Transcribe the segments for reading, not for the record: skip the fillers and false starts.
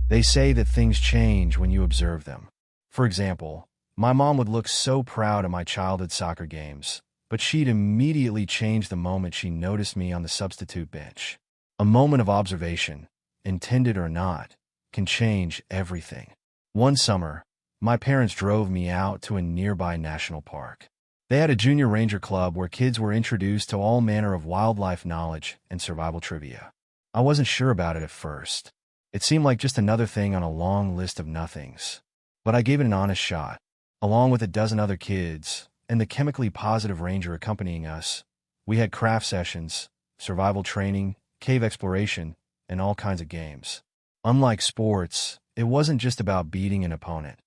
They say that things change when you observe them. For example, my mom would look so proud at my childhood soccer games, but she'd immediately change the moment she noticed me on the substitute bench. A moment of observation, intended or not, can change everything. One summer, my parents drove me out to a nearby national park. They had a junior ranger club where kids were introduced to all manner of wildlife knowledge and survival trivia. I wasn't sure about it at first. It seemed like just another thing on a long list of nothings. But I gave it an honest shot. Along with a dozen other kids, and the chemically positive ranger accompanying us, we had craft sessions, survival training, cave exploration, and all kinds of games. Unlike sports, it wasn't just about beating an opponent.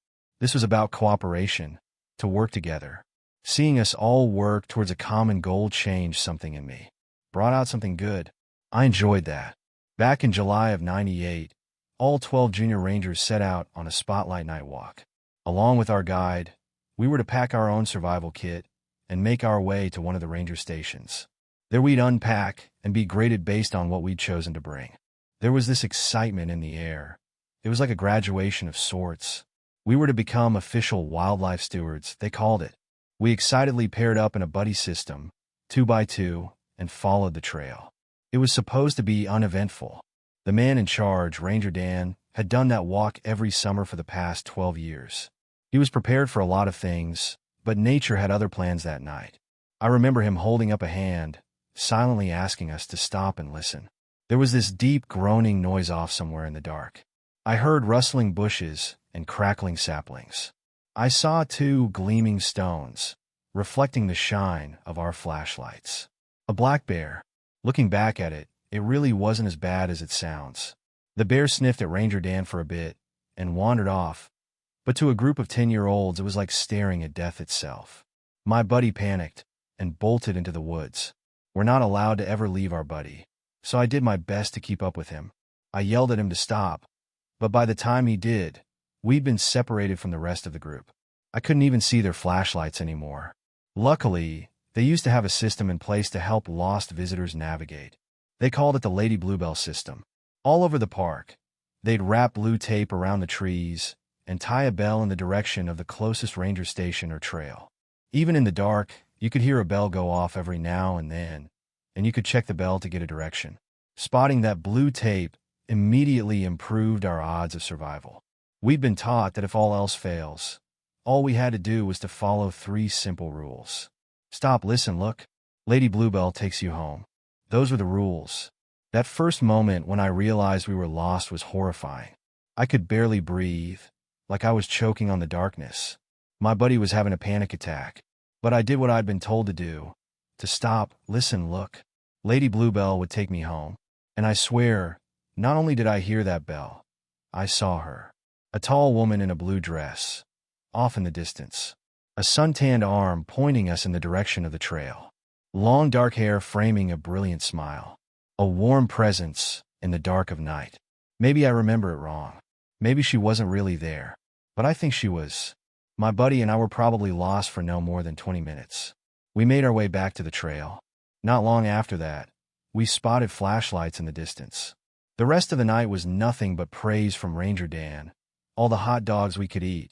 This was about cooperation, to work together. Seeing us all work towards a common goal changed something in me. Brought out something good. I enjoyed that. Back in July of '98, all 12 junior rangers set out on a spotlight night walk. Along with our guide, we were to pack our own survival kit and make our way to one of the ranger stations. There we'd unpack and be graded based on what we'd chosen to bring. There was this excitement in the air. It was like a graduation of sorts. We were to become official wildlife stewards, they called it. We excitedly paired up in a buddy system, 2 by 2, and followed the trail. It was supposed to be uneventful. The man in charge, Ranger Dan, had done that walk every summer for the past 12 years. He was prepared for a lot of things, but nature had other plans that night. I remember him holding up a hand, silently asking us to stop and listen. There was this deep groaning noise off somewhere in the dark. I heard rustling bushes and crackling saplings. I saw 2 gleaming stones, reflecting the shine of our flashlights. A black bear. Looking back at it, it really wasn't as bad as it sounds. The bear sniffed at Ranger Dan for a bit and wandered off, but to a group of 10-year-olds it was like staring at death itself. My buddy panicked and bolted into the woods. We're not allowed to ever leave our buddy, so I did my best to keep up with him. I yelled at him to stop, but by the time he did, we'd been separated from the rest of the group. I couldn't even see their flashlights anymore. Luckily, they used to have a system in place to help lost visitors navigate. They called it the Lady Bluebell system. All over the park, they'd wrap blue tape around the trees and tie a bell in the direction of the closest ranger station or trail. Even in the dark, you could hear a bell go off every now and then, and you could check the bell to get a direction. Spotting that blue tape immediately improved our odds of survival. We'd been taught that if all else fails, all we had to do was to follow 3 simple rules. Stop, listen, look. Lady Bluebell takes you home. Those were the rules. That first moment when I realized we were lost was horrifying. I could barely breathe, like I was choking on the darkness. My buddy was having a panic attack, but I did what I'd been told to do. To stop, listen, look. Lady Bluebell would take me home. And I swear, not only did I hear that bell, I saw her. A tall woman in a blue dress, off in the distance. A suntanned arm pointing us in the direction of the trail. Long dark hair framing a brilliant smile. A warm presence in the dark of night. Maybe I remember it wrong. Maybe she wasn't really there. But I think she was. My buddy and I were probably lost for no more than 20 minutes. We made our way back to the trail. Not long after that, we spotted flashlights in the distance. The rest of the night was nothing but praise from Ranger Dan, all the hot dogs we could eat,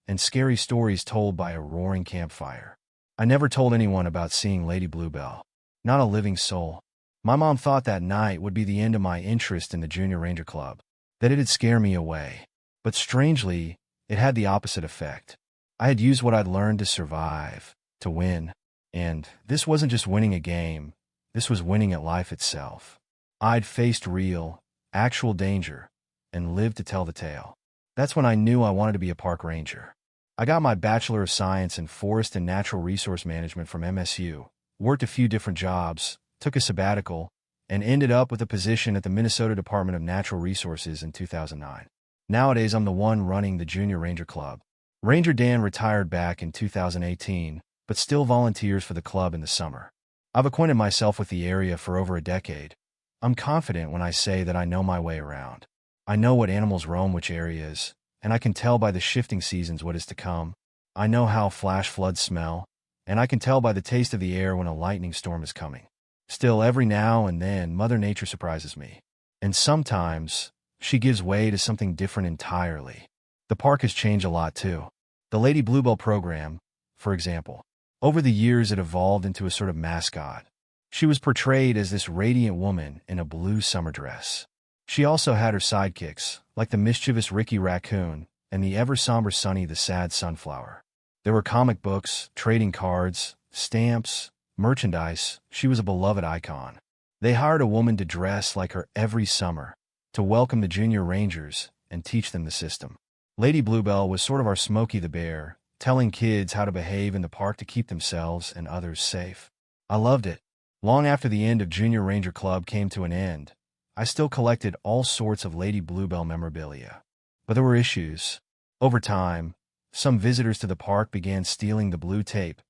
and scary stories told by a roaring campfire. I never told anyone about seeing Lady Bluebell. Not a living soul. My mom thought that night would be the end of my interest in the Junior Ranger Club, that it'd scare me away. But strangely, it had the opposite effect. I had used what I'd learned to survive, to win. And this wasn't just winning a game, this was winning at life itself. I'd faced real, actual danger, and lived to tell the tale. That's when I knew I wanted to be a park ranger. I got my Bachelor of Science in Forest and Natural Resource Management from MSU, worked a few different jobs, took a sabbatical, and ended up with a position at the Minnesota Department of Natural Resources in 2009. Nowadays, I'm the one running the Junior Ranger Club. Ranger Dan retired back in 2018, but still volunteers for the club in the summer. I've acquainted myself with the area for over a decade. I'm confident when I say that I know my way around. I know what animals roam which areas, and I can tell by the shifting seasons what is to come. I know how flash floods smell, and I can tell by the taste of the air when a lightning storm is coming. Still, every now and then, Mother Nature surprises me. And sometimes, she gives way to something different entirely. The park has changed a lot too. The Lady Bluebell program, for example. Over the years, it evolved into a sort of mascot. She was portrayed as this radiant woman in a blue summer dress. She also had her sidekicks, like the mischievous Ricky Raccoon and the ever-somber Sunny the Sad Sunflower. There were comic books, trading cards, stamps, merchandise. She was a beloved icon. They hired a woman to dress like her every summer, to welcome the junior rangers and teach them the system. Lady Bluebell was sort of our Smokey the Bear, telling kids how to behave in the park to keep themselves and others safe. I loved it. Long after the end of Junior Ranger Club came to an end, I still collected all sorts of Lady Bluebell memorabilia. But there were issues. Over time, some visitors to the park began stealing the blue tape,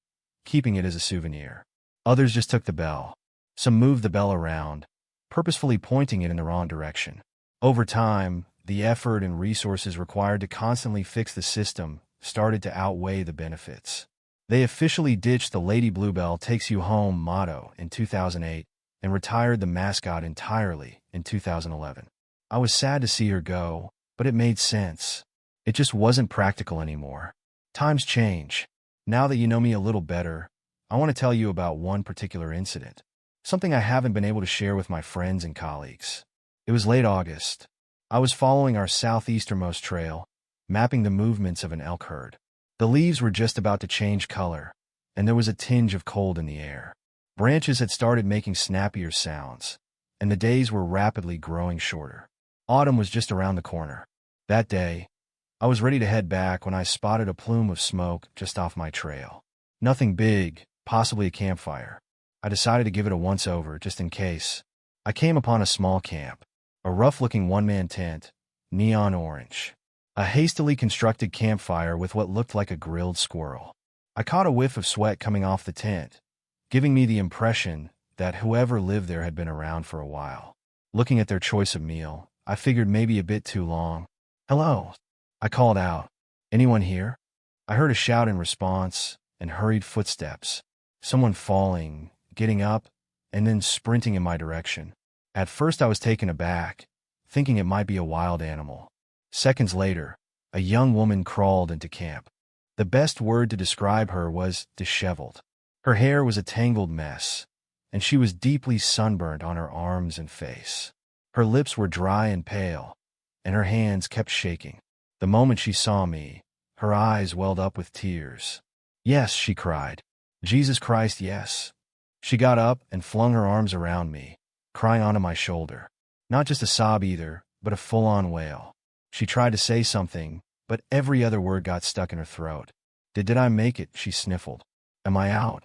keeping it as a souvenir. Others just took the bell. Some moved the bell around, purposefully pointing it in the wrong direction. Over time, the effort and resources required to constantly fix the system started to outweigh the benefits. They officially ditched the Lady Bluebell Takes You Home motto in 2008 and retired the mascot entirely in 2011. I was sad to see her go, but it made sense. It just wasn't practical anymore. Times change. Now that you know me a little better, I want to tell you about one particular incident. Something I haven't been able to share with my friends and colleagues. It was late August. I was following our southeasternmost trail, mapping the movements of an elk herd. The leaves were just about to change color, and there was a tinge of cold in the air. Branches had started making snappier sounds, and the days were rapidly growing shorter. Autumn was just around the corner. That day, I was ready to head back when I spotted a plume of smoke just off my trail. Nothing big, possibly a campfire. I decided to give it a once-over, just in case. I came upon a small camp, a rough-looking one-man tent, neon orange. A hastily constructed campfire with what looked like a grilled squirrel. I caught a whiff of sweat coming off the tent, giving me the impression that whoever lived there had been around for a while. Looking at their choice of meal, I figured maybe a bit too long. "Hello," I called out. "Anyone here?" I heard a shout in response and hurried footsteps. Someone falling, getting up, and then sprinting in my direction. At first I was taken aback, thinking it might be a wild animal. Seconds later, a young woman crawled into camp. The best word to describe her was disheveled. Her hair was a tangled mess, and she was deeply sunburned on her arms and face. Her lips were dry and pale, and her hands kept shaking. The moment she saw me, her eyes welled up with tears. "Yes," she cried. "Jesus Christ, yes." She got up and flung her arms around me, crying onto my shoulder. Not just a sob either, but a full-on wail. She tried to say something, but every other word got stuck in her throat. Did I make it?" she sniffled. "Am I out?"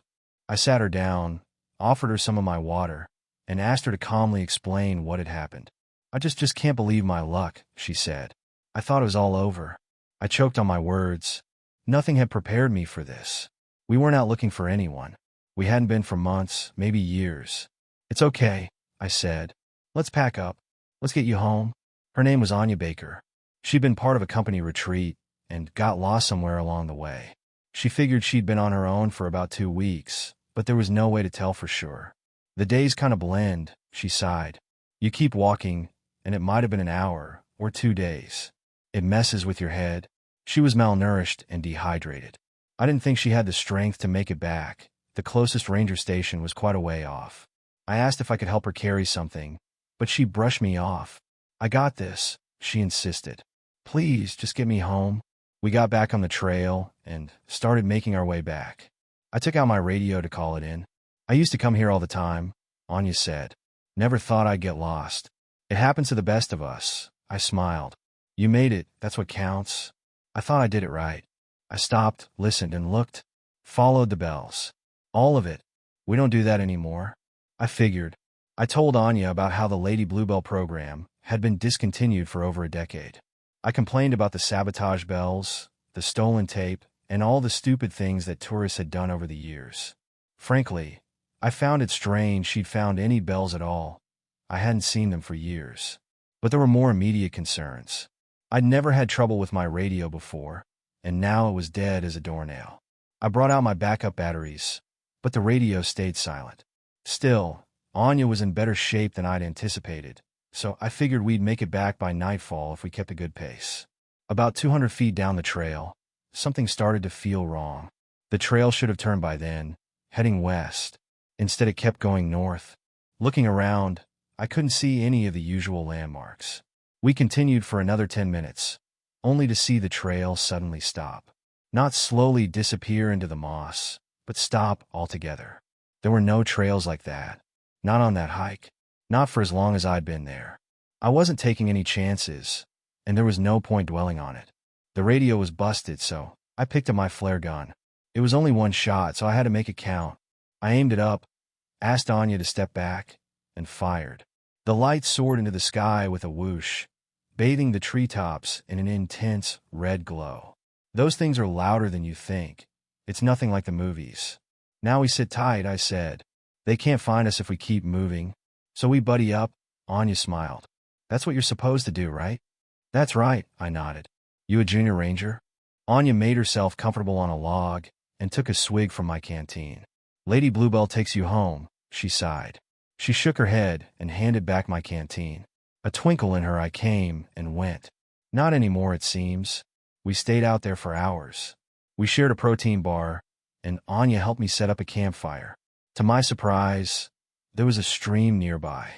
I sat her down, offered her some of my water, and asked her to calmly explain what had happened. "I just can't believe my luck," she said. "I thought it was all over." I choked on my words. Nothing had prepared me for this. We weren't out looking for anyone. We hadn't been for months, maybe years. "It's okay," I said. "Let's pack up. Let's get you home." Her name was Anya Baker. She'd been part of a company retreat and got lost somewhere along the way. She figured she'd been on her own for about 2 weeks, but there was no way to tell for sure. "The days kind of blend," she sighed. "You keep walking, and it might have been an hour or 2 days. It messes with your head." She was malnourished and dehydrated. I didn't think she had the strength to make it back. The closest ranger station was quite a way off. I asked if I could help her carry something, but she brushed me off. "I got this," she insisted. "Please, just get me home." We got back on the trail and started making our way back. I took out my radio to call it in. "I used to come here all the time," Anya said. "Never thought I'd get lost." "It happens to the best of us," I smiled. "You made it, that's what counts." I thought I did it right. I stopped, listened, and looked. Followed the bells. All of it. We don't do that anymore. I figured. I told Anya about how the Lady Bluebell program had been discontinued for over a decade. I complained about the sabotage bells, the stolen tape, and all the stupid things that tourists had done over the years. Frankly, I found it strange she'd found any bells at all. I hadn't seen them for years. But there were more immediate concerns. I'd never had trouble with my radio before, and now it was dead as a doornail. I brought out my backup batteries, but the radio stayed silent. Still, Anya was in better shape than I'd anticipated, so I figured we'd make it back by nightfall if we kept a good pace. About 200 feet down the trail, something started to feel wrong. The trail should have turned by then, heading west. Instead, it kept going north. Looking around, I couldn't see any of the usual landmarks. We continued for another 10 minutes, only to see the trail suddenly stop. Not slowly disappear into the moss, but stop altogether. There were no trails like that. Not on that hike. Not for as long as I'd been there. I wasn't taking any chances, and there was no point dwelling on it. The radio was busted, so I picked up my flare gun. It was only one shot, so I had to make it count. I aimed it up, asked Anya to step back, and fired. The light soared into the sky with a whoosh, bathing the treetops in an intense red glow. Those things are louder than you think. It's nothing like the movies. Now we sit tight, I said. They can't find us if we keep moving. So we buddy up, Anya smiled. That's what you're supposed to do, right? That's right, I nodded. You a junior ranger? Anya made herself comfortable on a log and took a swig from my canteen. Lady Bluebell takes you home, she sighed. She shook her head and handed back my canteen. A twinkle in her eye came and went. Not anymore, it seems. We stayed out there for hours. We shared a protein bar, and Anya helped me set up a campfire. To my surprise, there was a stream nearby.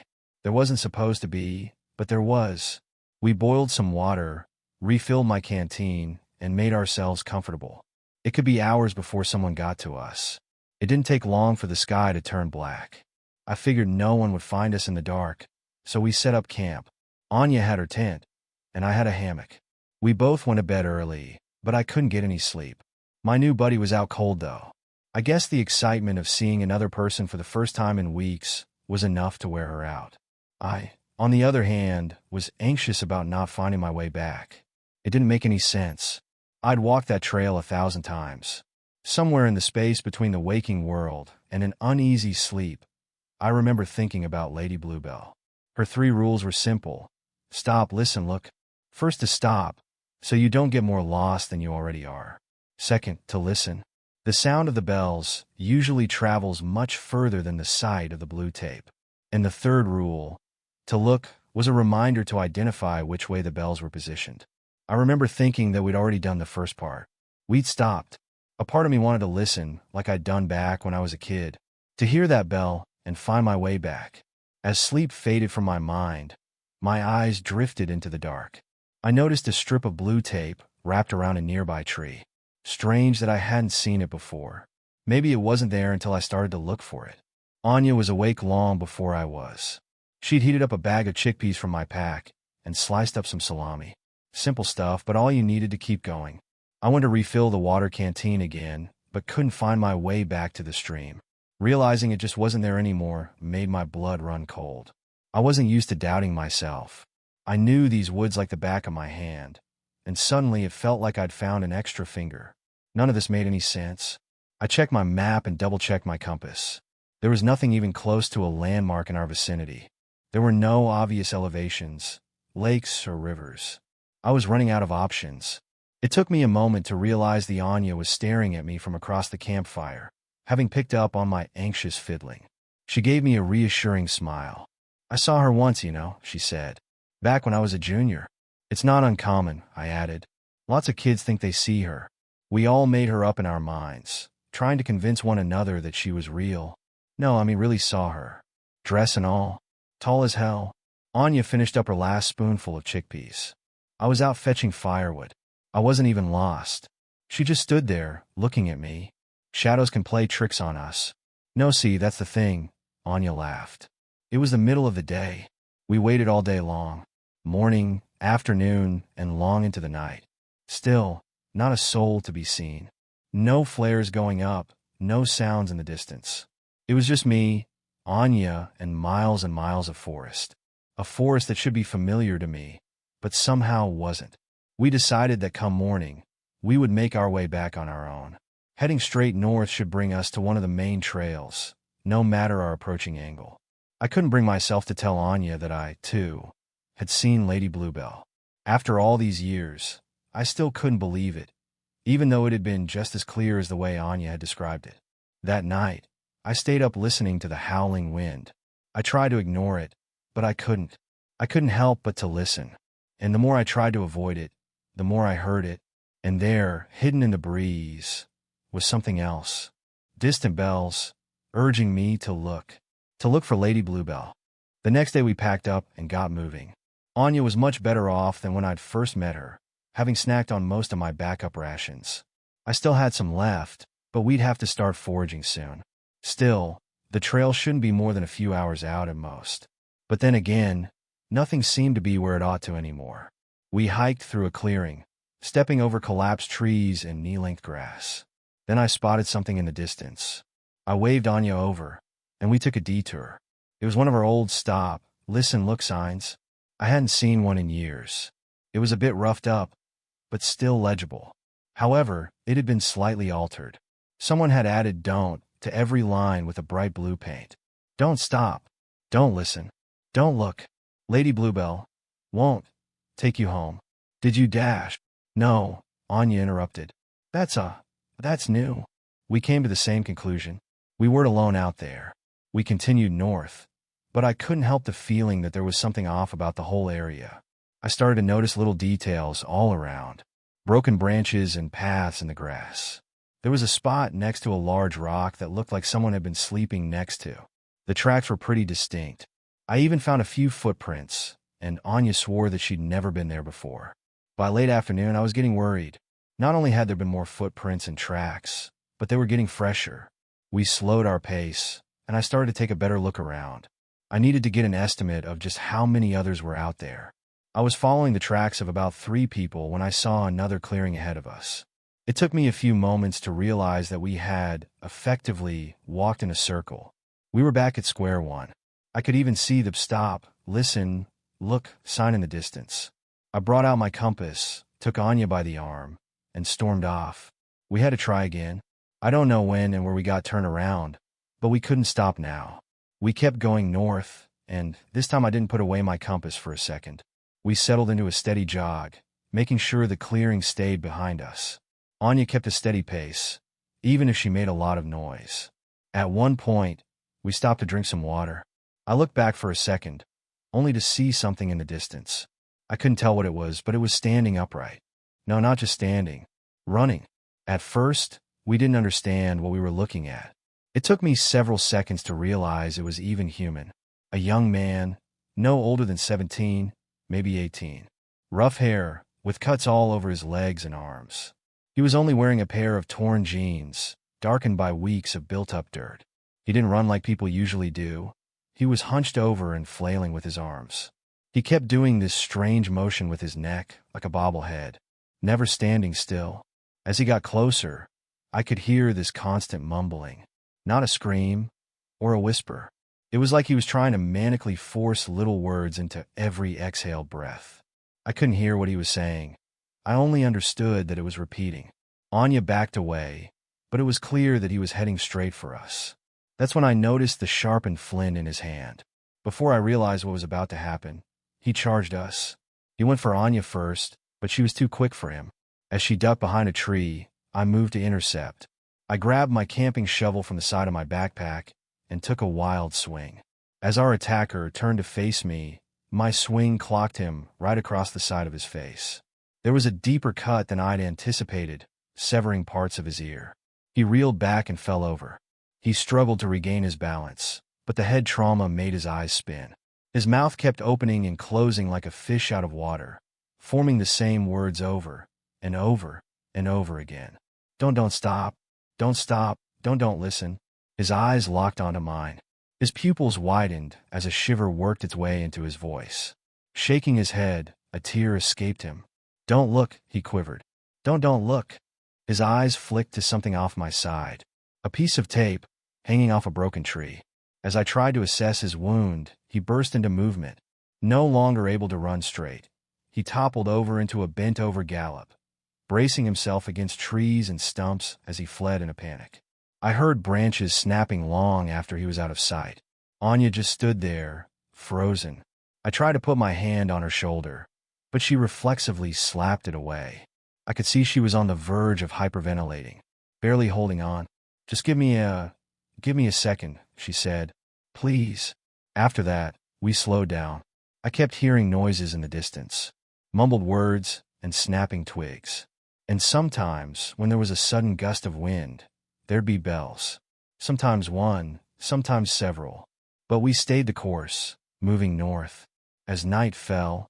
There wasn't supposed to be, but there was. We boiled some water, refilled my canteen, and made ourselves comfortable. It could be hours before someone got to us. It didn't take long for the sky to turn black. I figured no one would find us in the dark, so we set up camp. Anya had her tent, and I had a hammock. We both went to bed early, but I couldn't get any sleep. My new buddy was out cold, though. I guess the excitement of seeing another person for the first time in weeks was enough to wear her out. I, on the other hand, was anxious about not finding my way back. It didn't make any sense. I'd walked that trail 1,000 times. Somewhere in the space between the waking world and an uneasy sleep, I remember thinking about Lady Bluebell. Her 3 rules were simple. Stop, listen, look. First, to stop, so you don't get more lost than you already are. Second, to listen. The sound of the bells usually travels much further than the sight of the blue tape. And the third rule, to look, was a reminder to identify which way the bells were positioned. I remember thinking that we'd already done the first part. We'd stopped. A part of me wanted to listen, like I'd done back when I was a kid, to hear that bell and find my way back. As sleep faded from my mind, my eyes drifted into the dark. I noticed a strip of blue tape wrapped around a nearby tree. Strange that I hadn't seen it before. Maybe it wasn't there until I started to look for it. Anya was awake long before I was. She'd heated up a bag of chickpeas from my pack and sliced up some salami. Simple stuff, but all you needed to keep going. I went to refill the water canteen again, but couldn't find my way back to the stream. Realizing it just wasn't there anymore made my blood run cold. I wasn't used to doubting myself. I knew these woods like the back of my hand, and suddenly it felt like I'd found an extra finger. None of this made any sense. I checked my map and double-checked my compass. There was nothing even close to a landmark in our vicinity. There were no obvious elevations, lakes, or rivers. I was running out of options. It took me a moment to realize the Anya was staring at me from across the campfire, having picked up on my anxious fiddling. She gave me a reassuring smile. I saw her once, she said. Back when I was a junior. It's not uncommon, I added. Lots of kids think they see her. We all made her up in our minds, trying to convince one another that she was real. No, really saw her. Dress and all. Tall as hell. Anya finished up her last spoonful of chickpeas. I was out fetching firewood. I wasn't even lost. She just stood there, looking at me. Shadows can play tricks on us. No, see, that's the thing, Anya laughed. It was the middle of the day. We waited all day long. Morning, afternoon, and long into the night. Still, not a soul to be seen. No flares going up, no sounds in the distance. It was just me, Anya, and miles of forest. A forest that should be familiar to me, but somehow wasn't. We decided that come morning, we would make our way back on our own. Heading straight north should bring us to one of the main trails, no matter our approaching angle. I couldn't bring myself to tell Anya that I, too, had seen Lady Bluebell. After all these years, I still couldn't believe it, even though it had been just as clear as the way Anya had described it. That night, I stayed up listening to the howling wind. I tried to ignore it, but I couldn't. I couldn't help but to listen. And the more I tried to avoid it, the more I heard it. And there, hidden in the breeze, was something else. Distant bells, urging me to look for Lady Bluebell. The next day we packed up and got moving. Anya was much better off than when I'd first met her, having snacked on most of my backup rations. I still had some left, but we'd have to start foraging soon. Still, the trail shouldn't be more than a few hours out at most. But then again, nothing seemed to be where it ought to anymore. We hiked through a clearing, stepping over collapsed trees and knee-length grass. Then I spotted something in the distance. I waved Anya over, and we took a detour. It was one of our old stop, listen, look signs. I hadn't seen one in years. It was a bit roughed up, but still legible. However, it had been slightly altered. Someone had added "don't" to every line with a bright blue paint. Don't stop. Don't listen. Don't look. Lady Bluebell won't take you home. Did you dash? No, Anya interrupted. That's new. We came to the same conclusion. We weren't alone out there. We continued north, but I couldn't help the feeling that there was something off about the whole area. I started to notice little details all around. Broken branches and paths in the grass. There was a spot next to a large rock that looked like someone had been sleeping next to. The tracks were pretty distinct. I even found a few footprints, and Anya swore that she'd never been there before. By late afternoon, I was getting worried. Not only had there been more footprints and tracks, but they were getting fresher. We slowed our pace, and I started to take a better look around. I needed to get an estimate of just how many others were out there. I was following the tracks of about 3 people when I saw another clearing ahead of us. It took me a few moments to realize that we had, effectively, walked in a circle. We were back at square one. I could even see the stop, listen, look sign in the distance. I brought out my compass, took Anya by the arm, and stormed off. We had to try again. I don't know when and where we got turned around, but we couldn't stop now. We kept going north, and this time I didn't put away my compass for a second. We settled into a steady jog, making sure the clearing stayed behind us. Anya kept a steady pace, even if she made a lot of noise. At one point, we stopped to drink some water. I looked back for a second, only to see something in the distance. I couldn't tell what it was, but it was standing upright. No, not just standing, running. At first, we didn't understand what we were looking at. It took me several seconds to realize it was even human. A young man, no older than 17, maybe 18. Rough hair, with cuts all over his legs and arms. He was only wearing a pair of torn jeans, darkened by weeks of built-up dirt. He didn't run like people usually do. He was hunched over and flailing with his arms. He kept doing this strange motion with his neck, like a bobblehead, never standing still. As he got closer, I could hear this constant mumbling. Not a scream or a whisper. It was like he was trying to manically force little words into every exhaled breath. I couldn't hear what he was saying. I only understood that it was repeating. Anya backed away, but it was clear that he was heading straight for us. That's when I noticed the sharpened flint in his hand. Before I realized what was about to happen, he charged us. He went for Anya first, but she was too quick for him. As she ducked behind a tree, I moved to intercept. I grabbed my camping shovel from the side of my backpack and took a wild swing. As our attacker turned to face me, my swing clocked him right across the side of his face. There was a deeper cut than I'd anticipated, severing parts of his ear. He reeled back and fell over. He struggled to regain his balance, but the head trauma made his eyes spin. His mouth kept opening and closing like a fish out of water, forming the same words over and over and over again. Don't stop. Don't stop. Don't listen. His eyes locked onto mine. His pupils widened as a shiver worked its way into his voice. Shaking his head, a tear escaped him. Don't look, he quivered. Don't look. His eyes flicked to something off my side. A piece of tape, hanging off a broken tree. As I tried to assess his wound, he burst into movement. No longer able to run straight, he toppled over into a bent-over gallop, bracing himself against trees and stumps as he fled in a panic. I heard branches snapping long after he was out of sight. Anya just stood there, frozen. I tried to put my hand on her shoulder, but she reflexively slapped it away. I could see she was on the verge of hyperventilating, barely holding on. Just give me a second, she said. Please. After that, we slowed down. I kept hearing noises in the distance, mumbled words and snapping twigs. And sometimes, when there was a sudden gust of wind, there'd be bells. Sometimes one, sometimes several. But we stayed the course, moving north. As night fell,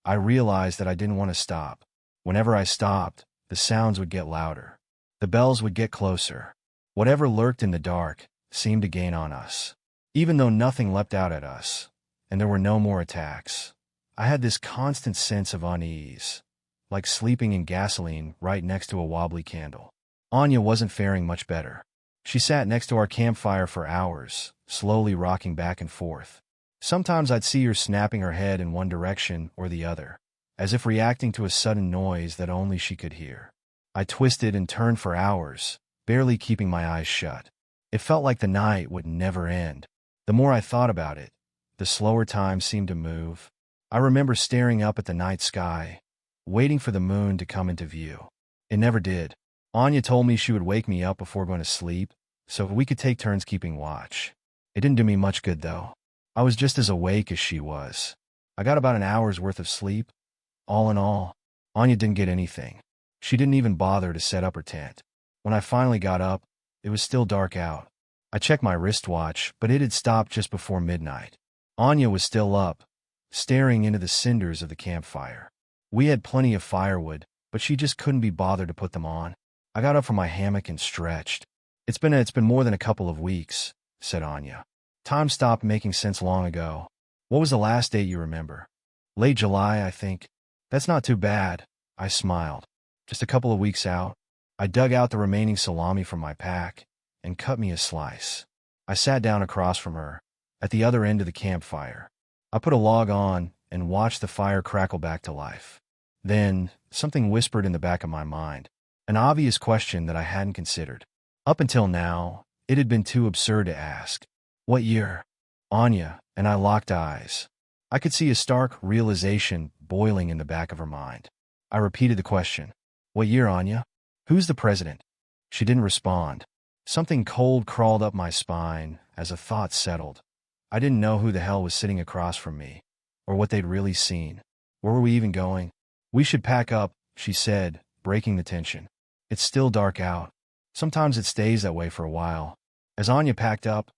I realized that I didn't want to stop. Whenever I stopped, the sounds would get louder. The bells would get closer. Whatever lurked in the dark seemed to gain on us. Even though nothing leapt out at us, and there were no more attacks, I had this constant sense of unease, like sleeping in gasoline right next to a wobbly candle. Anya wasn't faring much better. She sat next to our campfire for hours, slowly rocking back and forth. Sometimes I'd see her snapping her head in one direction or the other, as if reacting to a sudden noise that only she could hear. I twisted and turned for hours, barely keeping my eyes shut. It felt like the night would never end. The more I thought about it, the slower time seemed to move. I remember staring up at the night sky, waiting for the moon to come into view. It never did. Anya told me she would wake me up before going to sleep, so we could take turns keeping watch. It didn't do me much good, though. I was just as awake as she was. I got about an hour's worth of sleep. All in all, Anya didn't get anything. She didn't even bother to set up her tent. When I finally got up, it was still dark out. I checked my wristwatch, but it had stopped just before midnight. Anya was still up, staring into the cinders of the campfire. We had plenty of firewood, but she just couldn't be bothered to put them on. I got up from my hammock and stretched. It's been more than a couple of weeks, said Anya. Time stopped making sense long ago. What was the last date you remember? Late July, I think. That's not too bad, I smiled. Just a couple of weeks out. I dug out the remaining salami from my pack and cut me a slice. I sat down across from her, at the other end of the campfire. I put a log on and watched the fire crackle back to life. Then, something whispered in the back of my mind. An obvious question that I hadn't considered. Up until now, it had been too absurd to ask. What year? Anya and I locked eyes. I could see a stark realization boiling in the back of her mind. I repeated the question. What year, Anya? Who's the president? She didn't respond. Something cold crawled up my spine as a thought settled. I didn't know who the hell was sitting across from me, or what they'd really seen. Where were we even going? We should pack up, she said, breaking the tension. It's still dark out. Sometimes it stays that way for a while. As Anya packed up,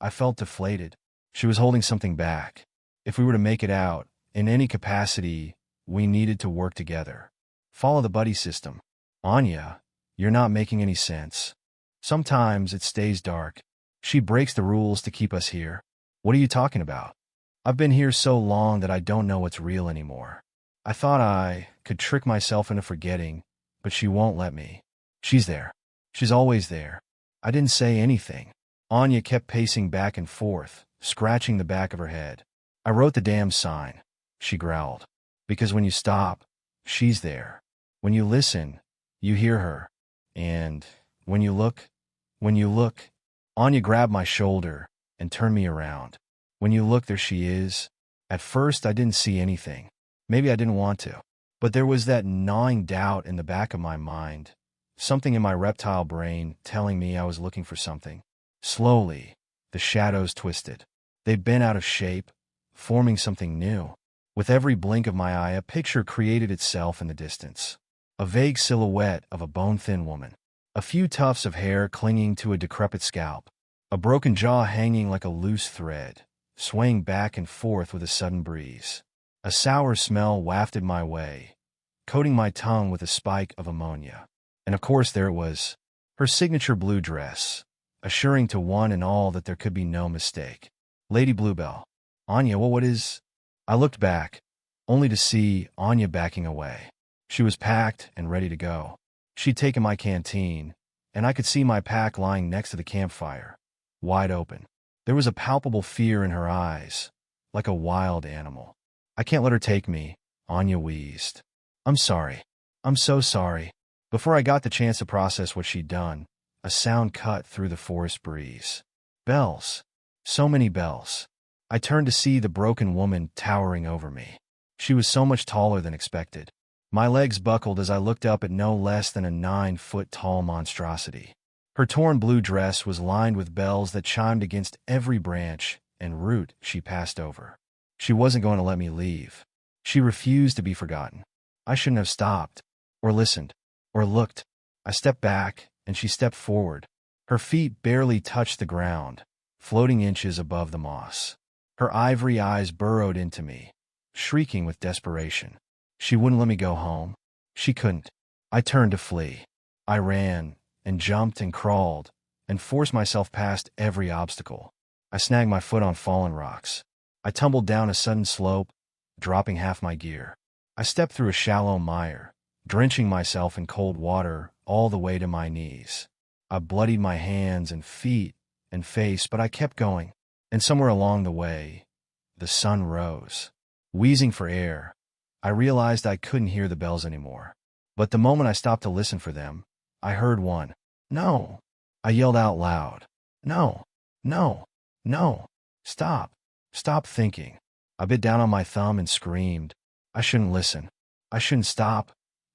I felt deflated. She was holding something back. If we were to make it out, in any capacity, we needed to work together. Follow the buddy system. Anya, you're not making any sense. Sometimes it stays dark. She breaks the rules to keep us here. What are you talking about? I've been here so long that I don't know what's real anymore. I thought I could trick myself into forgetting, but she won't let me. She's there. She's always there. I didn't say anything. Anya kept pacing back and forth, scratching the back of her head. I wrote the damn sign, she growled. Because when you stop, she's there. When you listen, you hear her. And when you look, Anya grabbed my shoulder and turned me around. When you look, there she is. At first, I didn't see anything. Maybe I didn't want to. But there was that gnawing doubt in the back of my mind, something in my reptile brain telling me I was looking for something. Slowly, the shadows twisted. They'd been out of shape, forming something new. With every blink of my eye, a picture created itself in the distance. A vague silhouette of a bone-thin woman. A few tufts of hair clinging to a decrepit scalp. A broken jaw hanging like a loose thread, swaying back and forth with a sudden breeze. A sour smell wafted my way, coating my tongue with a spike of ammonia. And of course there it was, her signature blue dress, assuring to one and all that there could be no mistake. Lady Bluebell. Anya, what is... I looked back, only to see Anya backing away. She was packed and ready to go. She'd taken my canteen, and I could see my pack lying next to the campfire, wide open. There was a palpable fear in her eyes, like a wild animal. I can't let her take me, Anya wheezed. I'm sorry. I'm so sorry. Before I got the chance to process what she'd done, a sound cut through the forest breeze. Bells. So many bells. I turned to see the broken woman towering over me. She was so much taller than expected. My legs buckled as I looked up at no less than a 9-foot-tall monstrosity. Her torn blue dress was lined with bells that chimed against every branch and root she passed over. She wasn't going to let me leave. She refused to be forgotten. I shouldn't have stopped, or listened, or looked. I stepped back, and she stepped forward. Her feet barely touched the ground, floating inches above the moss. Her ivory eyes burrowed into me, shrieking with desperation. She wouldn't let me go home. She couldn't. I turned to flee. I ran, and jumped and crawled, and forced myself past every obstacle. I snagged my foot on fallen rocks. I tumbled down a sudden slope, dropping half my gear. I stepped through a shallow mire, drenching myself in cold water all the way to my knees. I bloodied my hands and feet and face, but I kept going. And somewhere along the way, the sun rose. Wheezing for air, I realized I couldn't hear the bells anymore. But the moment I stopped to listen for them, I heard one. No! I yelled out loud. No! No! No! Stop! Stop thinking. I bit down on my thumb and screamed. I shouldn't listen. I shouldn't stop,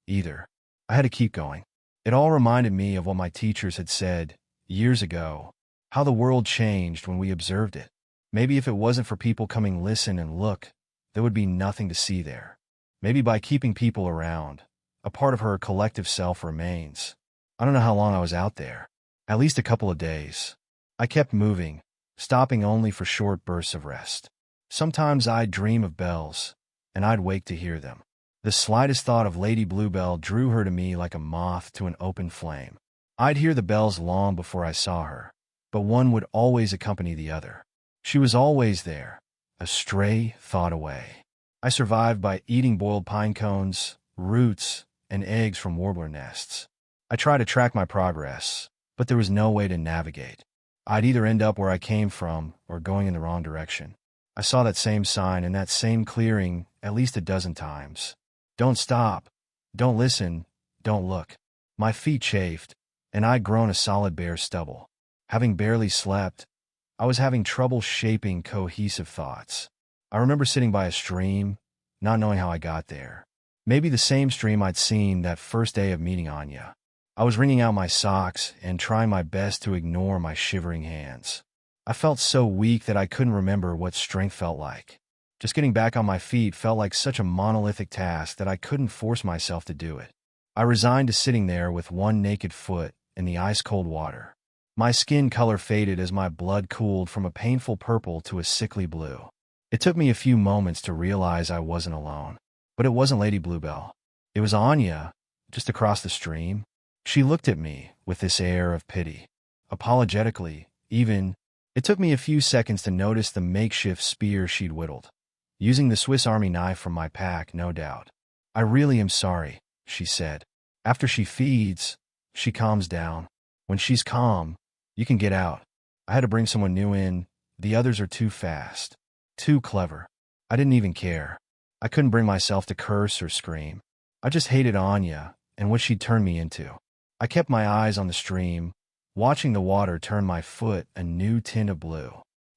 either. I had to keep going. It all reminded me of what my teachers had said years ago, how the world changed when we observed it. Maybe if it wasn't for people coming listen and look, there would be nothing to see there. Maybe by keeping people around, a part of her collective self remains. I don't know how long I was out there. At least a couple of days. I kept moving, stopping only for short bursts of rest. Sometimes I'd dream of bells, and I'd wake to hear them. The slightest thought of Lady Bluebell drew her to me like a moth to an open flame. I'd hear the bells long before I saw her, but one would always accompany the other. She was always there, a stray thought away. I survived by eating boiled pine cones, roots, and eggs from warbler nests. I tried to track my progress, but there was no way to navigate. I'd either end up where I came from or going in the wrong direction. I saw that same sign in that same clearing at least a dozen times. Don't stop. Don't listen. Don't look. My feet chafed, and I'd grown a solid bare stubble. Having barely slept, I was having trouble shaping cohesive thoughts. I remember sitting by a stream, not knowing how I got there. Maybe the same stream I'd seen that first day of meeting Anya. I was wringing out my socks and trying my best to ignore my shivering hands. I felt so weak that I couldn't remember what strength felt like. Just getting back on my feet felt like such a monolithic task that I couldn't force myself to do it. I resigned to sitting there with one naked foot in the ice-cold water. My skin color faded as my blood cooled from a painful purple to a sickly blue. It took me a few moments to realize I wasn't alone. But it wasn't Lady Bluebell. It was Anya, just across the stream. She looked at me with this air of pity. Apologetically, even. It took me a few seconds to notice the makeshift spear she'd whittled. Using the Swiss Army knife from my pack, no doubt. I really am sorry, she said. After she feeds, she calms down. When she's calm, you can get out. I had to bring someone new in. The others are too fast. Too clever. I didn't even care. I couldn't bring myself to curse or scream. I just hated Anya and what she'd turned me into. I kept my eyes on the stream, watching the water turn my foot a new tint of blue.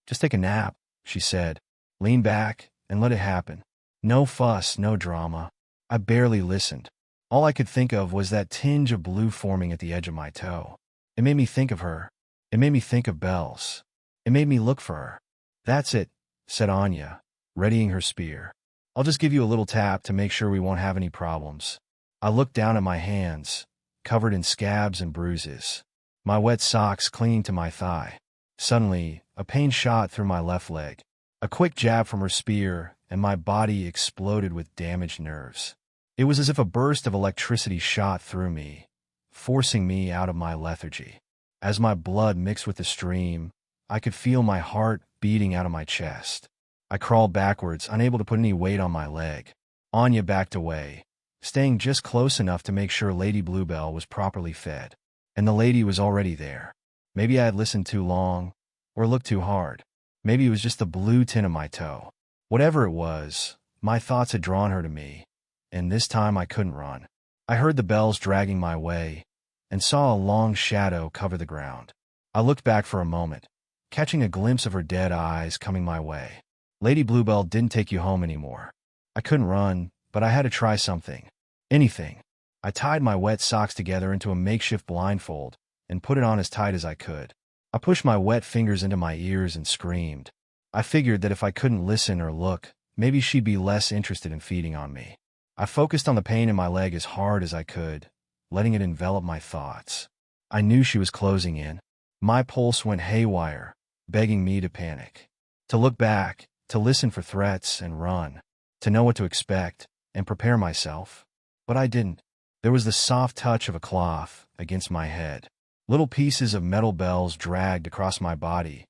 Just take a nap, she said. Lean back and let it happen. No fuss, no drama. I barely listened. All I could think of was that tinge of blue forming at the edge of my toe. It made me think of her. It made me think of bells. It made me look for her. That's it, said Anya, readying her spear. I'll just give you a little tap to make sure we won't have any problems. I looked down at my hands, covered in scabs and bruises, my wet socks clinging to my thigh. Suddenly, a pain shot through my left leg. A quick jab from her spear, and my body exploded with damaged nerves. It was as if a burst of electricity shot through me, forcing me out of my lethargy. As my blood mixed with the stream, I could feel my heart beating out of my chest. I crawled backwards, unable to put any weight on my leg. Anya backed away, staying just close enough to make sure Lady Bluebell was properly fed. And the lady was already there. Maybe I had listened too long, or looked too hard. Maybe it was just the blue tint of my toe. Whatever it was, my thoughts had drawn her to me, and this time I couldn't run. I heard the bells dragging my way, and saw a long shadow cover the ground. I looked back for a moment, catching a glimpse of her dead eyes coming my way. Lady Bluebell didn't take you home anymore. I couldn't run, but I had to try something. Anything. I tied my wet socks together into a makeshift blindfold and put it on as tight as I could. I pushed my wet fingers into my ears and screamed. I figured that if I couldn't listen or look, maybe she'd be less interested in feeding on me. I focused on the pain in my leg as hard as I could, letting it envelop my thoughts. I knew she was closing in. My pulse went haywire, begging me to panic, to look back, to listen for threats and run, to know what to expect and prepare myself. But I didn't. There was the soft touch of a cloth against my head. Little pieces of metal bells dragged across my body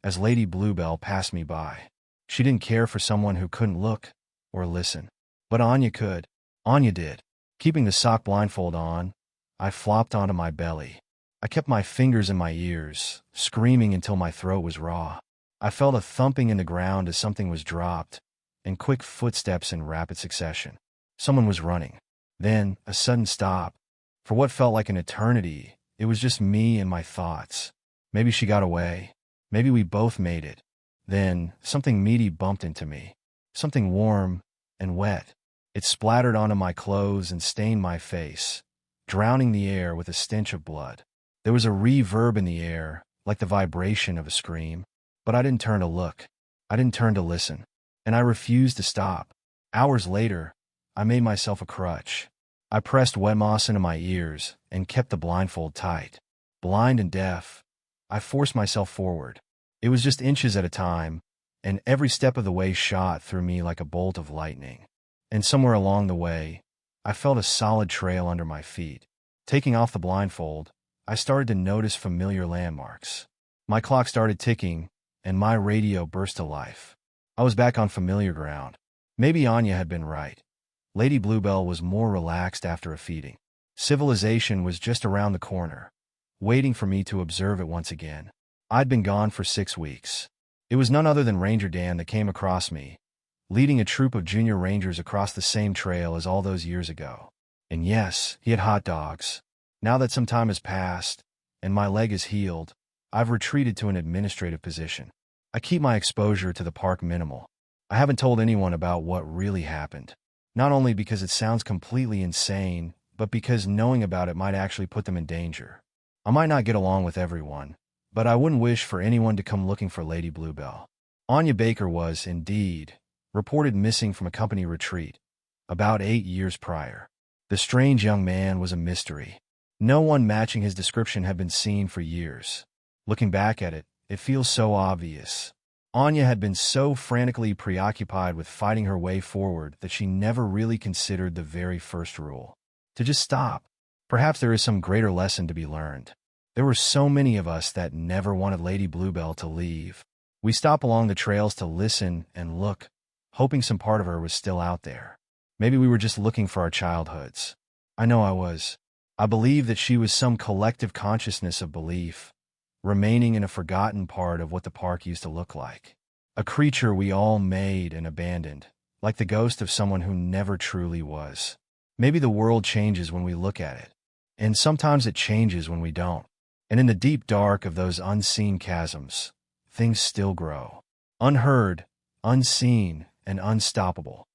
as Lady Bluebell passed me by. She didn't care for someone who couldn't look or listen. But Anya could. Anya did. Keeping the sock blindfold on, I flopped onto my belly. I kept my fingers in my ears, screaming until my throat was raw. I felt a thumping in the ground as something was dropped, and quick footsteps in rapid succession. Someone was running. Then, a sudden stop. For what felt like an eternity, it was just me and my thoughts. Maybe she got away. Maybe we both made it. Then, something meaty bumped into me. Something warm and wet. It splattered onto my clothes and stained my face, drowning the air with a stench of blood. There was a reverb in the air, like the vibration of a scream. But I didn't turn to look. I didn't turn to listen. And I refused to stop. Hours later, I made myself a crutch. I pressed wet moss into my ears and kept the blindfold tight. Blind and deaf, I forced myself forward. It was just inches at a time, and every step of the way shot through me like a bolt of lightning. And somewhere along the way, I felt a solid trail under my feet. Taking off the blindfold, I started to notice familiar landmarks. My clock started ticking, and my radio burst to life. I was back on familiar ground. Maybe Anya had been right. Lady Bluebell was more relaxed after a feeding. Civilization was just around the corner, waiting for me to observe it once again. I'd been gone for 6 weeks. It was none other than Ranger Dan that came across me, leading a troop of junior rangers across the same trail as all those years ago. And yes, he had hot dogs. Now that some time has passed, and my leg is healed, I've retreated to an administrative position. I keep my exposure to the park minimal. I haven't told anyone about what really happened. Not only because it sounds completely insane, but because knowing about it might actually put them in danger. I might not get along with everyone, but I wouldn't wish for anyone to come looking for Lady Bluebell. Anya Baker was, indeed, reported missing from a company retreat about 8 years prior. The strange young man was a mystery. No one matching his description had been seen for years. Looking back at it, it feels so obvious. Anya had been so frantically preoccupied with fighting her way forward that she never really considered the very first rule: to just stop. Perhaps there is some greater lesson to be learned. There were so many of us that never wanted Lady Bluebell to leave. We stopped along the trails to listen and look, hoping some part of her was still out there. Maybe we were just looking for our childhoods. I know I was. I believe that she was some collective consciousness of belief, remaining in a forgotten part of what the park used to look like. A creature we all made and abandoned, like the ghost of someone who never truly was. Maybe the world changes when we look at it, and sometimes it changes when we don't. And in the deep dark of those unseen chasms, things still grow. Unheard, unseen, and unstoppable.